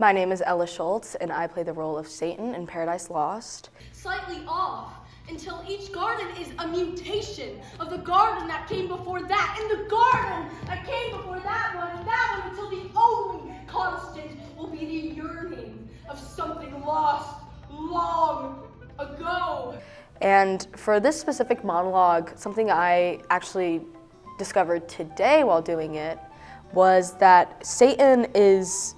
My name is Ella Shields, and I play the role of Satan in Paradise Lost. Slightly off, until each garden is a mutation of the garden that came before that, and the garden that came before that one, and that one, until the only constant will be the yearning of something lost long ago. And for this specific monologue, something I actually discovered today while doing it was that Satan is,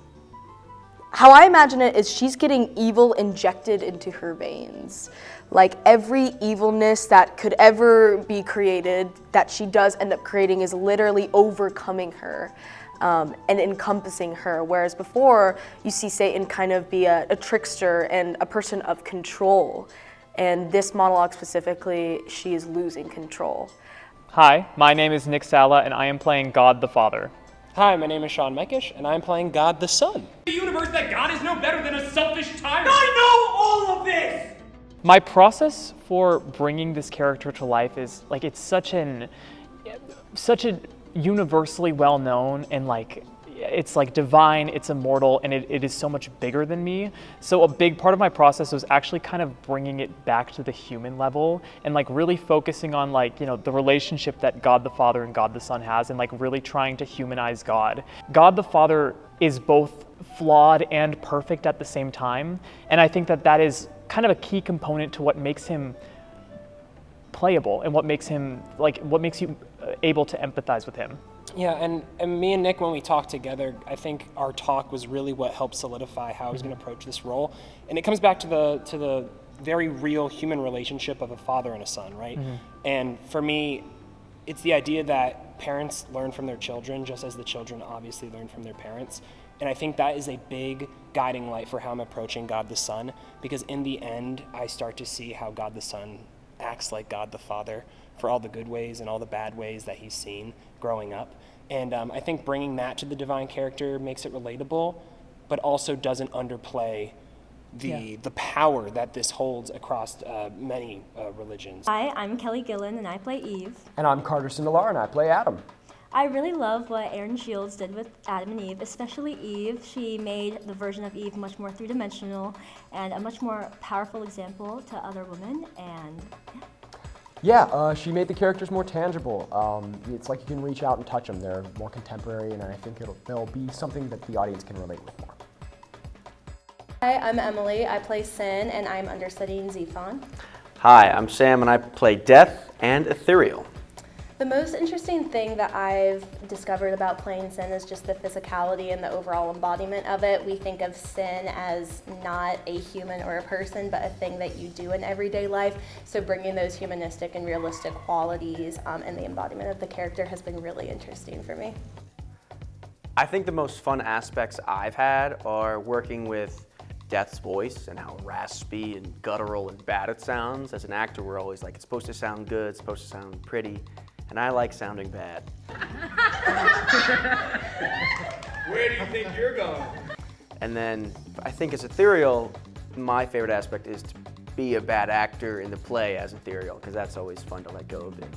how I imagine it is she's getting evil injected into her veins. Like every evilness that could ever be created, that she does end up creating, is literally overcoming her and encompassing her. Whereas before, you see Satan kind of be a trickster and a person of control. And this monologue specifically, she is losing control. Hi, my name is Nick Sala, and I am playing God the Father. Hi, my name is Sean Mekish, and I'm playing God the Son. The universe that God is no better than a selfish tyrant. I know all of this! My process for bringing this character to life is, like, it's such a universally well-known and, like, it's like divine, it's immortal, and it is so much bigger than me. So a big part of my process was actually kind of bringing it back to the human level and like really focusing on like, you know, the relationship that God the Father and God the Son has, and like really trying to humanize God. God the Father is both flawed and perfect at the same time. And I think that that is kind of a key component to what makes him playable and what makes him like, what makes you able to empathize with him. Yeah, and me and Nick, when we talked together, I think our talk was really what helped solidify how I was going to approach this role. And it comes back to the very real human relationship of a father and a son, right? Mm-hmm. And for me, it's the idea that parents learn from their children, just as the children obviously learn from their parents. And I think that is a big guiding light for how I'm approaching God the Son, because in the end, I start to see how God the Son acts like God the Father for all the good ways and all the bad ways that he's seen growing up. And I think bringing that to the divine character makes it relatable, but also doesn't underplay the power that this holds across many religions. Hi, I'm Kelly Gillen, and I play Eve. And I'm Carter Sindelar, and I play Adam. I really love what Erin Shields did with Adam and Eve, especially Eve. She made the version of Eve much more three-dimensional and a much more powerful example to other women, and Yeah, she made the characters more tangible. It's like you can reach out and touch them. They're more contemporary, and I think they'll be something that the audience can relate with more. Hi, I'm Emily. I play Sin, and I'm understudying Zephon. Hi, I'm Sam, and I play Death and Ethereal. The most interesting thing that I've discovered about playing Sin is just the physicality and the overall embodiment of it. We think of Sin as not a human or a person, but a thing that you do in everyday life. So bringing those humanistic and realistic qualities and the embodiment of the character has been really interesting for me. I think the most fun aspects I've had are working with Death's voice and how raspy and guttural and bad it sounds. As an actor, we're always like, it's supposed to sound good, it's supposed to sound pretty. And I like sounding bad. Where do you think you're going? And then I think as Ethereal, my favorite aspect is to be a bad actor in the play as Ethereal, because that's always fun to let go of it.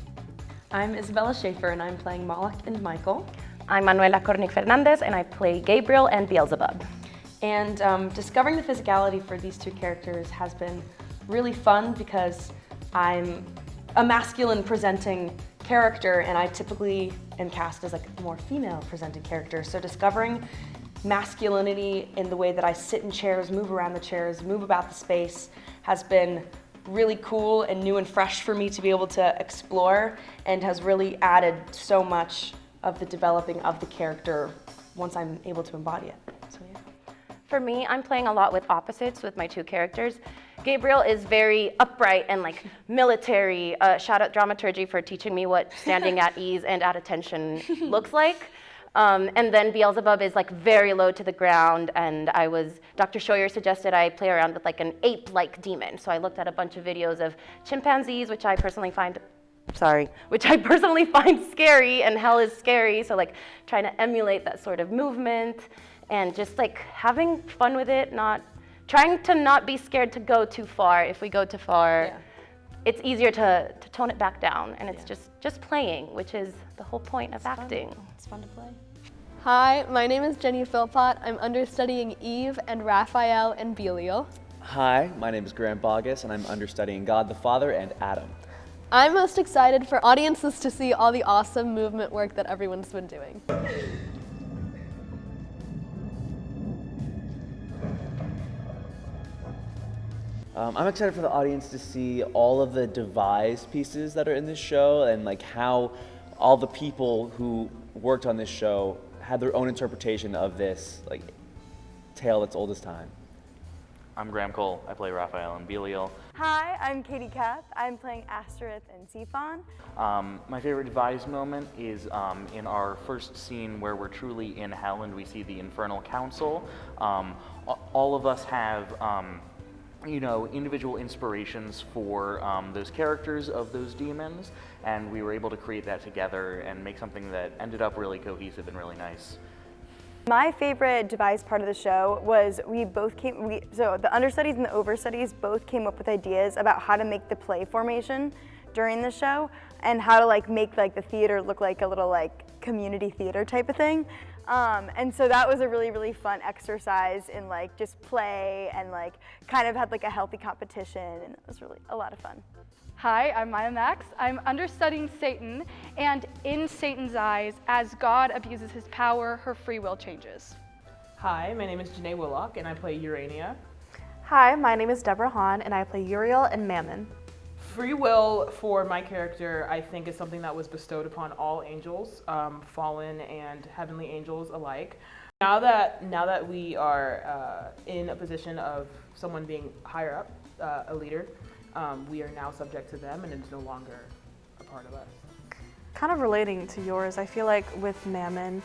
I'm Isabella Schaefer, and I'm playing Moloch and Michael. I'm Manuela Cornic Fernandez, and I play Gabriel and Beelzebub. And discovering the physicality for these two characters has been really fun because I'm a masculine presenting character, and I typically am cast as like a more female presenting character. So discovering masculinity in the way that I sit in chairs, move around the chairs, move about the space has been really cool and new and fresh for me to be able to explore, and has really added so much of the developing of the character once I'm able to embody it. So yeah. For me, I'm playing a lot with opposites with my two characters. Gabriel is very upright and like military. Shout out dramaturgy for teaching me what standing at ease and at attention looks like. And then Beelzebub is like very low to the ground, and Dr. Scheuer suggested I play around with like an ape-like demon. So I looked at a bunch of videos of chimpanzees, which I personally find scary, and hell is scary. So like trying to emulate that sort of movement and just like having fun with it, trying to not be scared to go too far. If we go too far, it's easier to tone it back down, and it's just playing, which is the whole point of acting. It's fun to play. Hi, my name is Jenny Philpott. I'm understudying Eve and Raphael and Belial. Hi, my name is Graham Bogus, and I'm understudying God the Father and Adam. I'm most excited for audiences to see all the awesome movement work that everyone's been doing. I'm excited for the audience to see all of the devised pieces that are in this show and like how all the people who worked on this show had their own interpretation of this like tale that's old as time. I'm Graham Cole. I play Raphael and Belial. Hi, I'm Katie Kath. I'm playing Asterith and Zephon. My favorite devised moment is in our first scene where we're truly in hell and we see the Infernal Council. All of us have individual inspirations for those characters of those demons, and we were able to create that together and make something that ended up really cohesive and really nice. My favorite devised part of the show was so the understudies and the overstudies both came up with ideas about how to make the play formation during the show and how to make the theater look like a little community theater type of thing. And so that was a really, really fun exercise in just play and kind of had a healthy competition, and it was really a lot of fun. Hi, I'm Maya Max. I'm understudying Satan, and in Satan's eyes, as God abuses his power, her free will changes. Hi, my name is Janae Willock, and I play Urania. Hi, my name is Deborah Hahn, and I play Uriel and Mammon. Free will for my character, I think, is something that was bestowed upon all angels, fallen and heavenly angels alike. Now that we are in a position of someone being higher up, a leader, we are now subject to them, and it's no longer a part of us. Kind of relating to yours, I feel like with Mammon,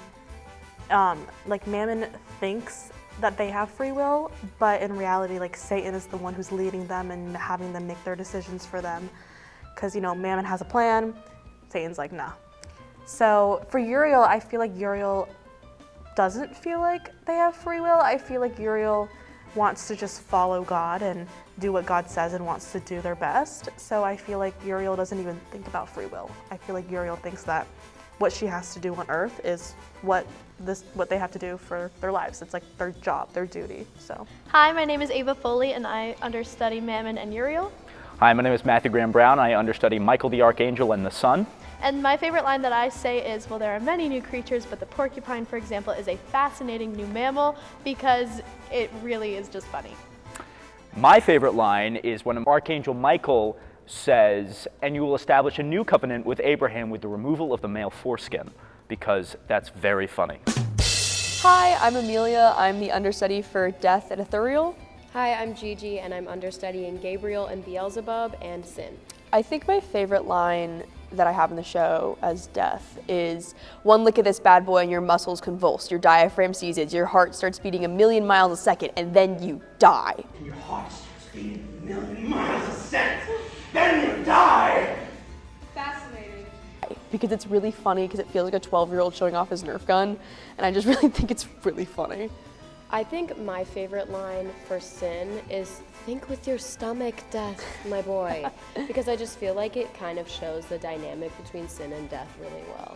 Mammon thinks that they have free will, but in reality, Satan is the one who's leading them and having them make their decisions for them. Because, Mammon has a plan, Satan's like, nah. So for Uriel, I feel like Uriel doesn't feel like they have free will. I feel like Uriel wants to just follow God and do what God says and wants to do their best. So I feel like Uriel doesn't even think about free will. I feel like Uriel thinks that what she has to do on Earth is what they have to do for their lives. It's their job, their duty. So. Hi, my name is Ava Foley, and I understudy Mammon and Uriel. Hi, my name is Matthew Graham Brown. I understudy Michael the Archangel and the Sun. And my favorite line that I say is, well, there are many new creatures, but the porcupine, for example, is a fascinating new mammal because it really is just funny. My favorite line is when Archangel Michael says, and you will establish a new covenant with Abraham with the removal of the male foreskin, because that's very funny. Hi, I'm Amelia. I'm the understudy for Death and Ethereal. Hi, I'm Gigi, and I'm understudying Gabriel and Beelzebub and Sin. I think my favorite line that I have in the show as Death is, one look at this bad boy and your muscles convulse, your diaphragm seizes, your heart starts beating 1,000,000 miles a second, and then you die. Your heart starts beating 1,000,000 miles a second, then you die! Fascinating. Because it's really funny because it feels like a 12-year-old showing off his Nerf gun, and I just really think it's really funny. I think my favorite line for Sin is, think with your stomach, Death, my boy. Because I just feel like it kind of shows the dynamic between Sin and Death really well.